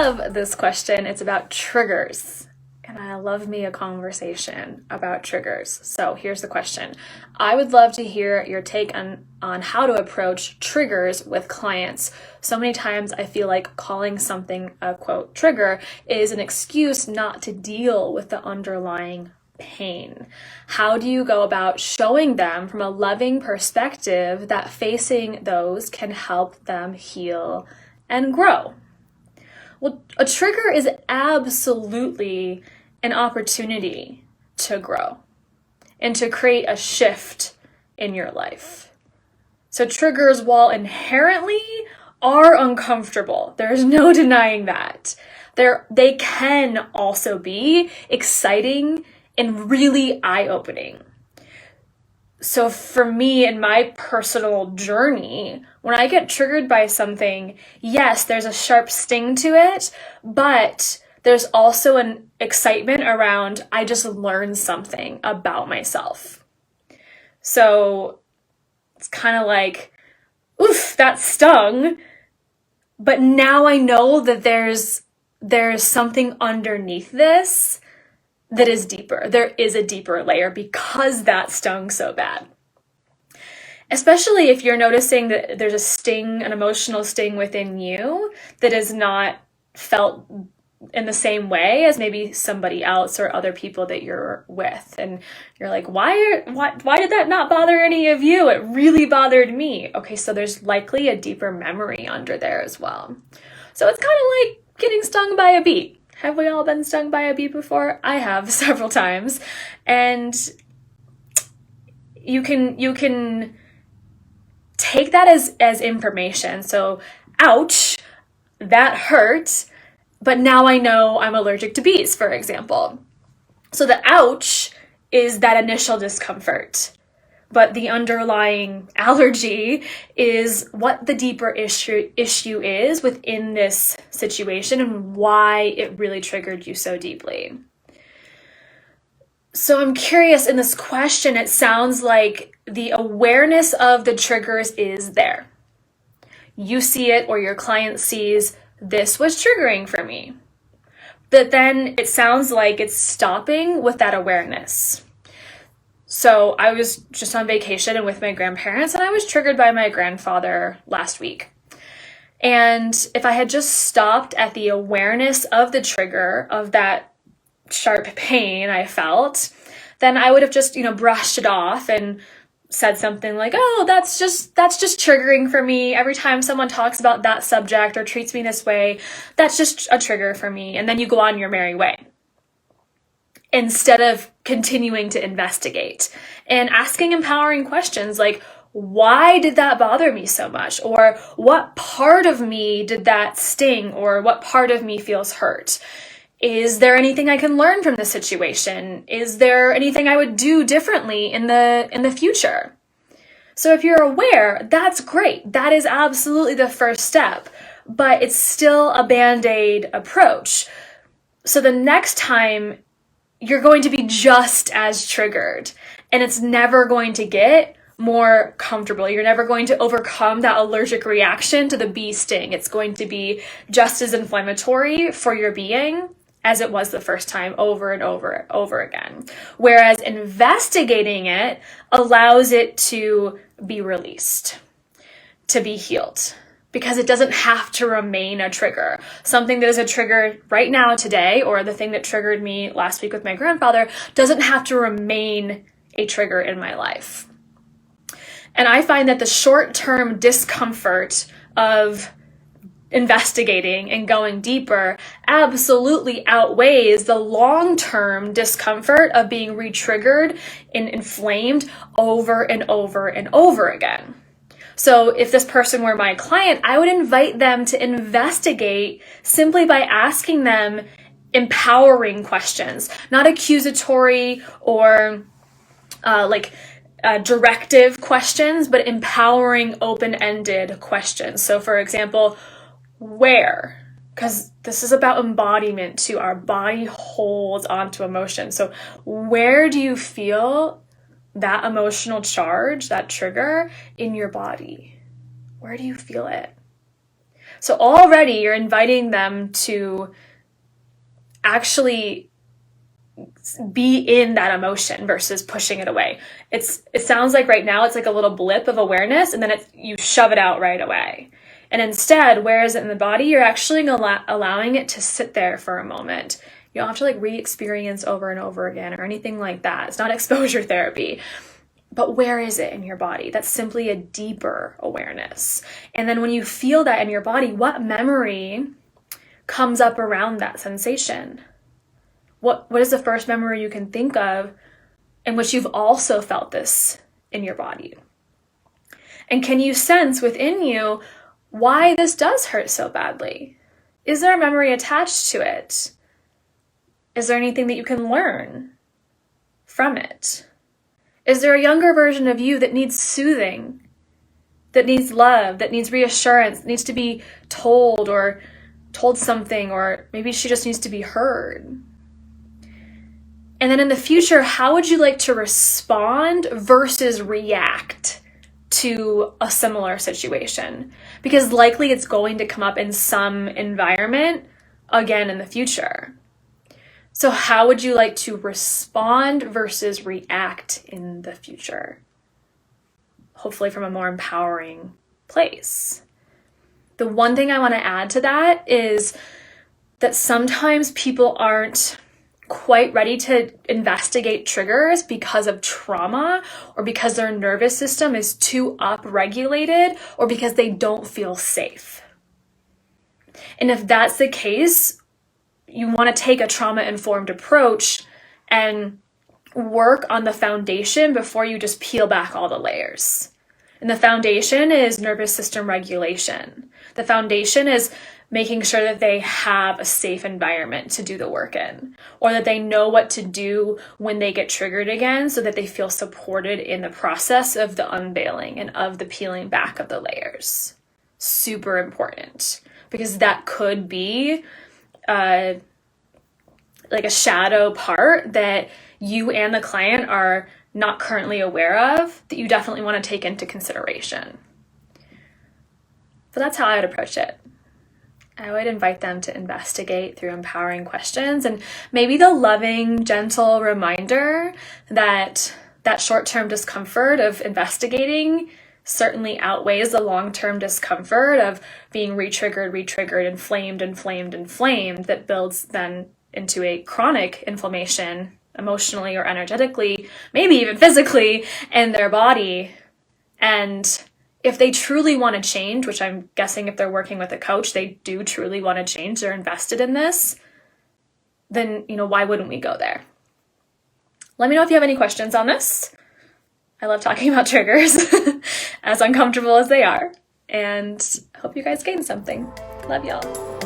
love this question. It's about triggers. And I love me a conversation about triggers. So here's the question. I would love to hear your take on how to approach triggers with clients. So many times I feel like calling something a quote trigger is an excuse not to deal with the underlying pain. How do you go about showing them from a loving perspective that facing those can help them heal and grow? Well, a trigger is absolutely an opportunity to grow and to create a shift in your life. So triggers, while inherently are uncomfortable, there's no denying that. They can also be exciting and really eye-opening. So for me, in my personal journey, when I get triggered by something, yes, there's a sharp sting to it, but there's also an excitement around, I just learned something about myself. So it's kind of like, oof, that stung. But now I know that there's something underneath this that is deeper. There is a deeper layer because that stung so bad. Especially if you're noticing that there's a sting, an emotional sting within you that is not felt in the same way as maybe somebody else or other people that you're with. And you're like, why did that not bother any of you? It really bothered me. Okay, so there's likely a deeper memory under there as well. So it's kind of like getting stung by a bee. Have we all been stung by a bee before? I have several times. And you can take that as information. So, ouch, that hurt. But now I know I'm allergic to bees, for example. So the ouch is that initial discomfort. But the underlying allergy is what the deeper issue is within this situation and why it really triggered you so deeply. So I'm curious, in this question, it sounds like the awareness of the triggers is there. You see it, or your client sees, this was triggering for me. But then it sounds like it's stopping with that awareness. So I was just on vacation and with my grandparents, and I was triggered by my grandfather last week. And if I had just stopped at the awareness of the trigger of that sharp pain I felt, then I would have just, brushed it off and said something like, oh, that's just triggering for me. Every time someone talks about that subject or treats me this way, that's just a trigger for me. And then you go on your merry way, instead of continuing to investigate and asking empowering questions like, why did that bother me so much? Or what part of me did that sting? Or what part of me feels hurt? Is there anything I can learn from this situation? Is there anything I would do differently in the future? So if you're aware, that's great. That is absolutely the first step, but it's still a Band-Aid approach. So the next time you're going to be just as triggered, and it's never going to get more comfortable. You're never going to overcome that allergic reaction to the bee sting. It's going to be just as inflammatory for your being as it was the first time, over and over again. Whereas investigating it allows it to be released, to be healed, because it doesn't have to remain a trigger. Something that is a trigger right now, today, or the thing that triggered me last week with my grandfather doesn't have to remain a trigger in my life. And I find that the short-term discomfort of investigating and going deeper absolutely outweighs the long-term discomfort of being re-triggered and inflamed over and over and over again. So if this person were my client, I would invite them to investigate simply by asking them empowering questions, not accusatory or directive questions, but empowering, open-ended questions. So for example, where? Because this is about embodiment too. Our body holds onto emotion. So where do you feel that emotional charge, that trigger in your body? Where do you feel it? So already you're inviting them to actually be in that emotion versus pushing it away. It sounds like right now it's like a little blip of awareness, and then you shove it out right away. And instead, where is it in the body? You're actually allowing it to sit there for a moment. You don't have to like re-experience over and over again or anything like that. It's not exposure therapy. But where is it in your body? That's simply a deeper awareness. And then when you feel that in your body, what memory comes up around that sensation? What is the first memory you can think of in which you've also felt this in your body? And can you sense within you why this does hurt so badly? Is there a memory attached to it? Is there anything that you can learn from it? Is there a younger version of you that needs soothing, that needs love, that needs reassurance, that needs to be told something, or maybe she just needs to be heard? And then in the future, how would you like to respond versus react to a similar situation? Because likely it's going to come up in some environment again in the future. So how would you like to respond versus react in the future? Hopefully from a more empowering place. The one thing I want to add to that is that sometimes people aren't quite ready to investigate triggers because of trauma, or because their nervous system is too upregulated, or because they don't feel safe. And if that's the case, you want to take a trauma-informed approach and work on the foundation before you just peel back all the layers. And the foundation is nervous system regulation. The foundation is making sure that they have a safe environment to do the work in, or that they know what to do when they get triggered again, so that they feel supported in the process of the unveiling and of the peeling back of the layers. Super important, because that could be like a shadow part that you and the client are not currently aware of, that you definitely want to take into consideration. But that's how I would approach it. I would invite them to investigate through empowering questions, and maybe the loving, gentle reminder that that short-term discomfort of investigating certainly outweighs the long-term discomfort of being re-triggered, inflamed, that builds then into a chronic inflammation emotionally or energetically, maybe even physically in their body. And if they truly want to change, which I'm guessing if they're working with a coach, they do truly want to change, they're invested in this, then, why wouldn't we go there? Let me know if you have any questions on this. I love talking about triggers, as uncomfortable as they are, and I hope you guys gain something. Love y'all.